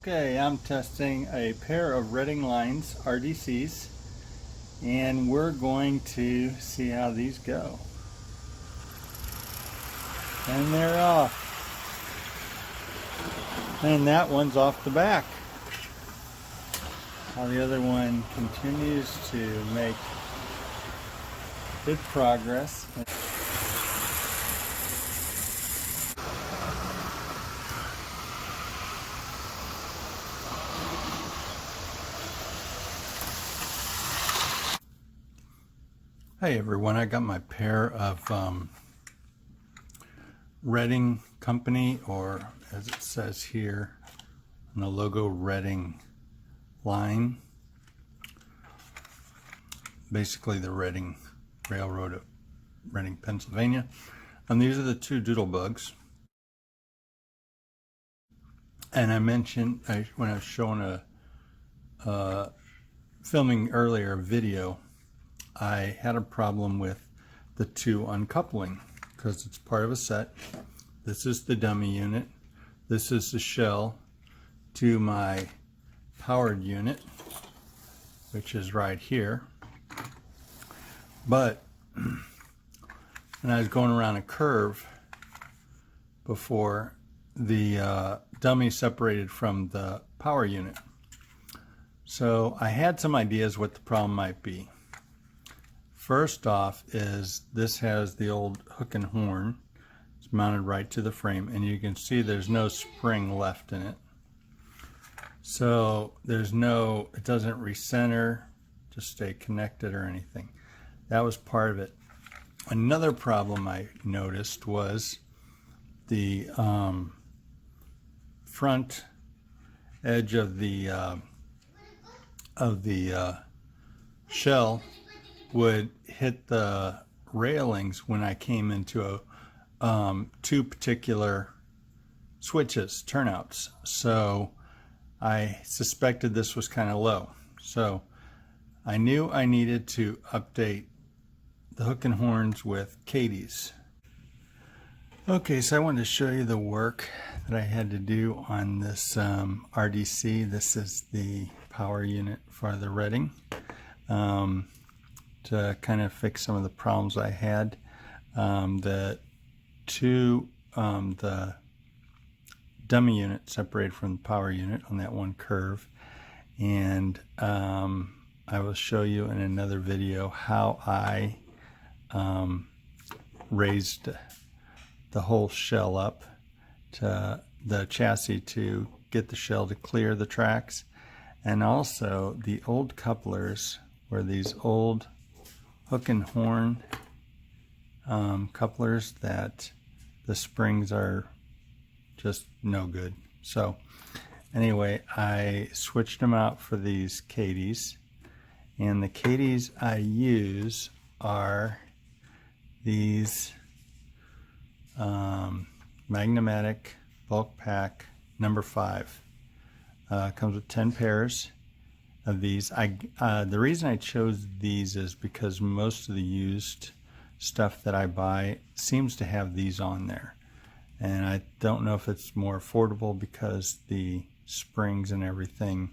Okay, I'm testing a pair of Reading lines RDCs, and we're going to see how these go. And they're off. And that one's off the back. While the other one continues to make good progress. Hey everyone, I got my pair of Reading Company, or as it says here on the logo, Reading line. Basically the Reading Railroad of Reading, Pennsylvania. And these are the two doodlebugs. And I mentioned when I was showing filming earlier a video, I had a problem with the two uncoupling because it's part of a set. This is the dummy unit. This is the shell to my powered unit, which is right here. But when I was going around a curve before, the dummy separated from the power unit. So I had some ideas what the problem might be. First off is this has the old hook and horn. It's mounted right to the frame, and you can see there's no spring left in it. So there's no, it doesn't recenter to stay connected or anything. That was part of it. Another problem I noticed was the front edge of the shell would hit the railings when I came into two particular switches, turnouts. So I suspected this was kind of low. So I knew I needed to update the hook and horns with Katie's. Okay, so I wanted to show you the work that I had to do on this RDC. This is the power unit for the Reading. To kind of fix some of the problems I had. The dummy unit separated from the power unit on that one curve, and I will show you in another video how I raised the whole shell up to the chassis to get the shell to clear the tracks. And also the old couplers were these old hook and horn couplers that the springs are just no good. So anyway, I switched them out for these Katie's, and the Katie's I use are these Magnomatic bulk pack number 5. Comes with 10 pairs of these. The reason I chose these is because most of the used stuff that I buy seems to have these on there, and I don't know if it's more affordable because the springs and everything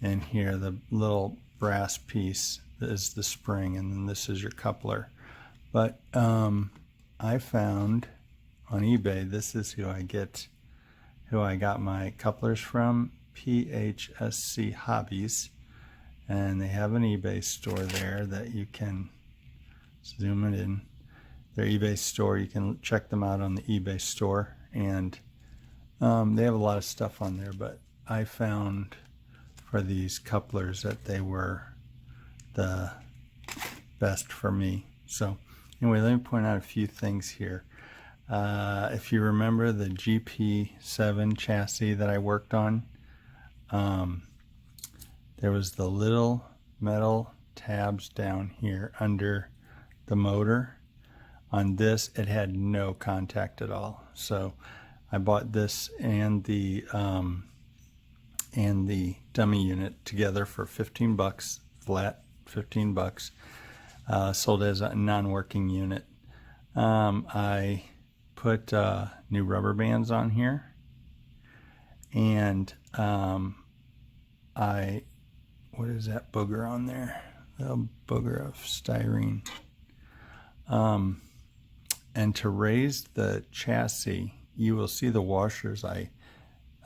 in here, the little brass piece is the spring, and then this is your coupler. But I found on eBay, this is who I got my couplers from, PHSC Hobbies, and they have an eBay store there that you can zoom it in. Their eBay store, you can check them out on the eBay store, and they have a lot of stuff on there, but I found for these couplers that they were the best for me. So anyway, let me point out a few things here. If you remember the GP7 chassis that I worked on, there was the little metal tabs down here under the motor. On this, it had no contact at all. So I bought this and the dummy unit together for 15 bucks, flat 15 bucks. Sold as a non-working unit. I put new rubber bands on here, And what is that booger on there? The booger of styrene. And to raise the chassis, you will see the washers I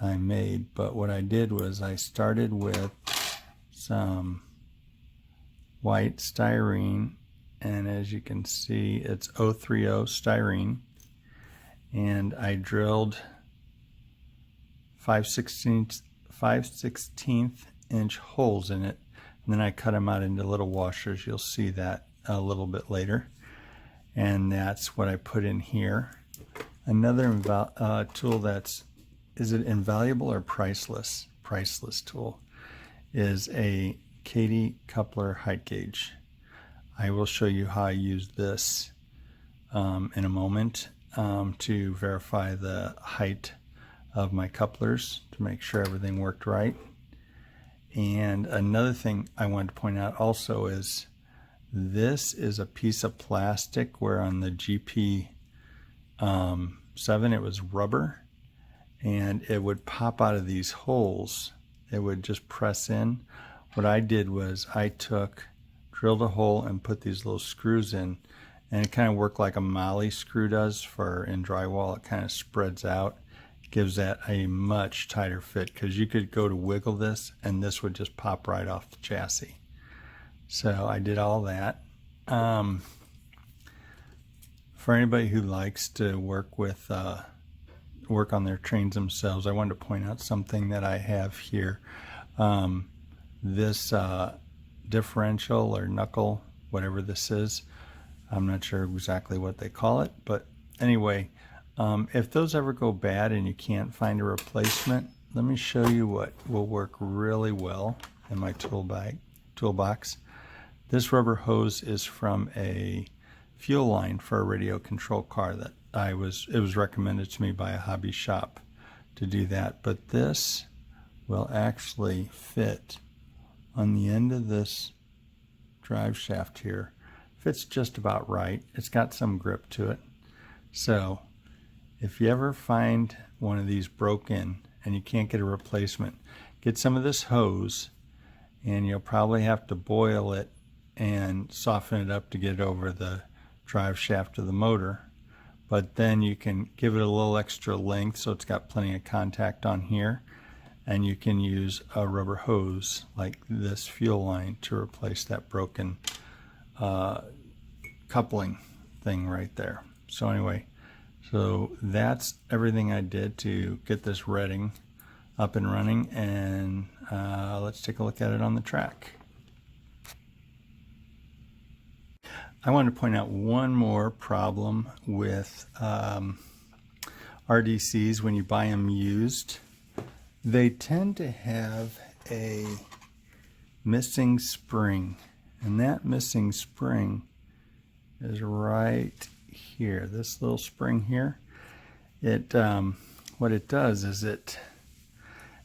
made, but what I did was I started with some white styrene, and as you can see, it's 030 styrene, and I drilled 5/16 inch holes in it, and then I cut them out into little washers. You'll see that a little bit later, and that's what I put in here. Another tool that's, is it invaluable or priceless? Priceless tool is a Katy coupler height gauge. I will show you how I use this in a moment to verify the height of my couplers to make sure everything worked right. And another thing I wanted to point out also is this is a piece of plastic, where on the GP 7 it was rubber, and it would pop out of these holes. It would just press in. What I did was I drilled a hole and put these little screws in, and it kind of worked like a molly screw does in drywall. It kind of spreads out, gives that a much tighter fit, because you could go to wiggle this and this would just pop right off the chassis. So I did all that. For anybody who likes to work on their trains themselves, I wanted to point out something that I have here. This differential or knuckle, whatever this is, I'm not sure exactly what they call it, but anyway, if those ever go bad and you can't find a replacement, let me show you what will work really well in my toolbox. This rubber hose is from a fuel line for a radio control car that it was recommended to me by a hobby shop to do that, but this will actually fit on the end of this drive shaft here. Fits just about right. It's got some grip to it. So if you ever find one of these broken and you can't get a replacement, get some of this hose, and you'll probably have to boil it and soften it up to get it over the drive shaft of the motor. But then you can give it a little extra length so it's got plenty of contact on here, and you can use a rubber hose like this fuel line to replace that broken coupling thing right there. So anyway, so that's everything I did to get this Redding up and running, and let's take a look at it on the track. I want to point out one more problem with RDCs when you buy them used. They tend to have a missing spring, and that missing spring is right here. This little spring here. What it does is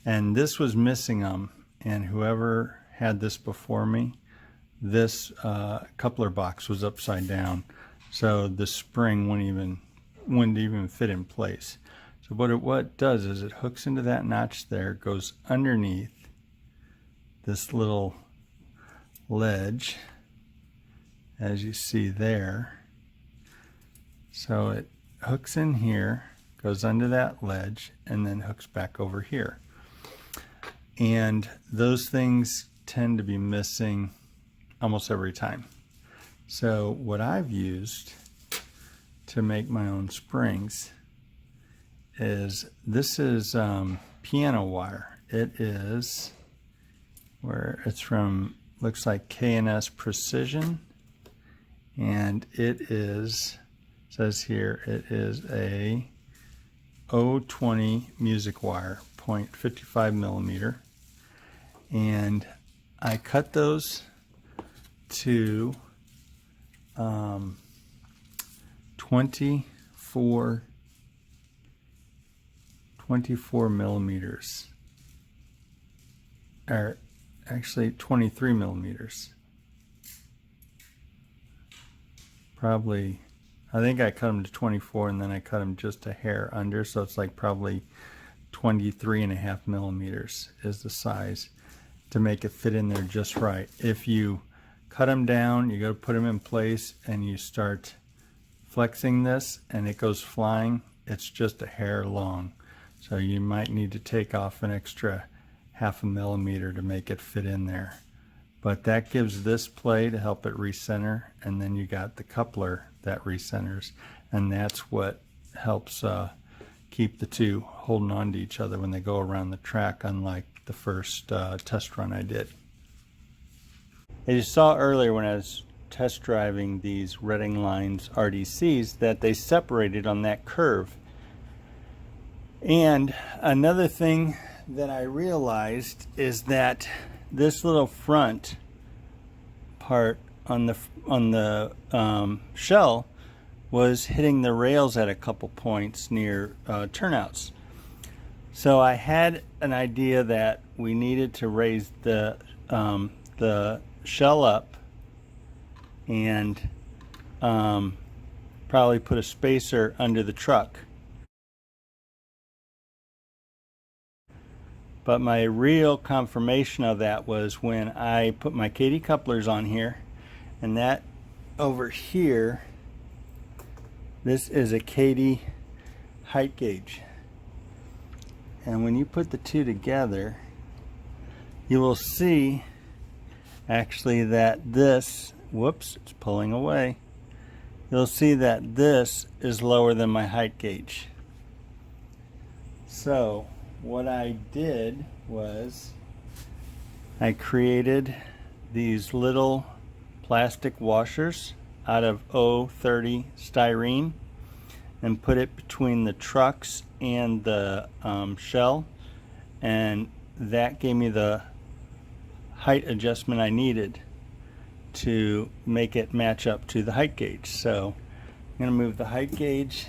and this was missing them, and whoever had this before me, this coupler box was upside down, so the spring wouldn't even fit in place. So what it does is it hooks into that notch there, goes underneath this little ledge, as you see there. So it hooks in here, goes under that ledge, and then hooks back over here. And those things tend to be missing almost every time. So what I've used to make my own springs is, this is piano wire. It is, where it's from, looks like K&S Precision, and it is, says here, it is a 020 music wire, 0.55 millimeter, and I cut those to 24 millimeters, or actually 23 millimeters. Probably, I think I cut them to 24, and then I cut them just a hair under, so it's like probably 23.5 millimeters is the size to make it fit in there just right. If you cut them down, you go to put them in place and you start flexing this and it goes flying, it's just a hair long. So you might need to take off an extra 1/2 millimeter to make it fit in there. But that gives this play to help it recenter, and then you got the coupler that recenters, and that's what helps keep the two holding on to each other when they go around the track, unlike the first test run I did. As you saw earlier when I was test driving these Reading Lines RDCs, that they separated on that curve. And another thing that I realized is that this little front part on the shell was hitting the rails at a couple points near turnouts. So I had an idea that we needed to raise the shell up and probably put a spacer under the truck. But my real confirmation of that was when I put my Kadee couplers on here, and that over here, this is a Kadee height gauge. And when you put the two together, you will see actually that this, whoops, it's pulling away. You'll see that this is lower than my height gauge. So what I did was I created these little plastic washers out of 030 styrene and put it between the trucks and the shell, and that gave me the height adjustment I needed to make it match up to the height gauge. So I'm going to move the height gauge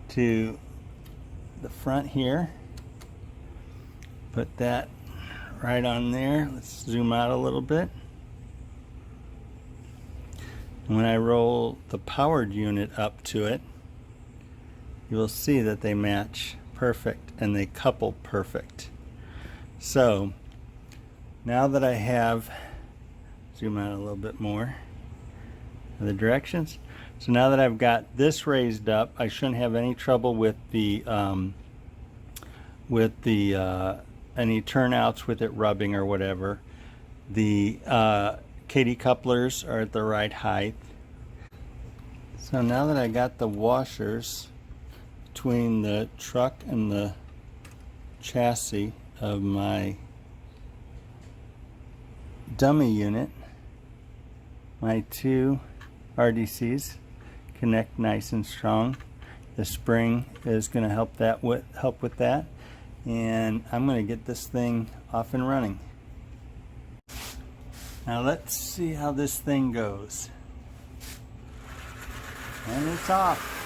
to the front here, put that right on there. Let's zoom out a little bit. And when I roll the powered unit up to it, you will see that they match perfect and they couple perfect. So now that I have, zoom out a little bit more of the directions. So now that I've got this raised up, I shouldn't have any trouble with the any turnouts with it rubbing or whatever. The Kadee couplers are at the right height. So now that I got the washers between the truck and the chassis of my dummy unit, my two RDCs connect nice and strong. The spring is going to help with that, and I'm going to get this thing off and running. Now let's see how this thing goes. And it's off.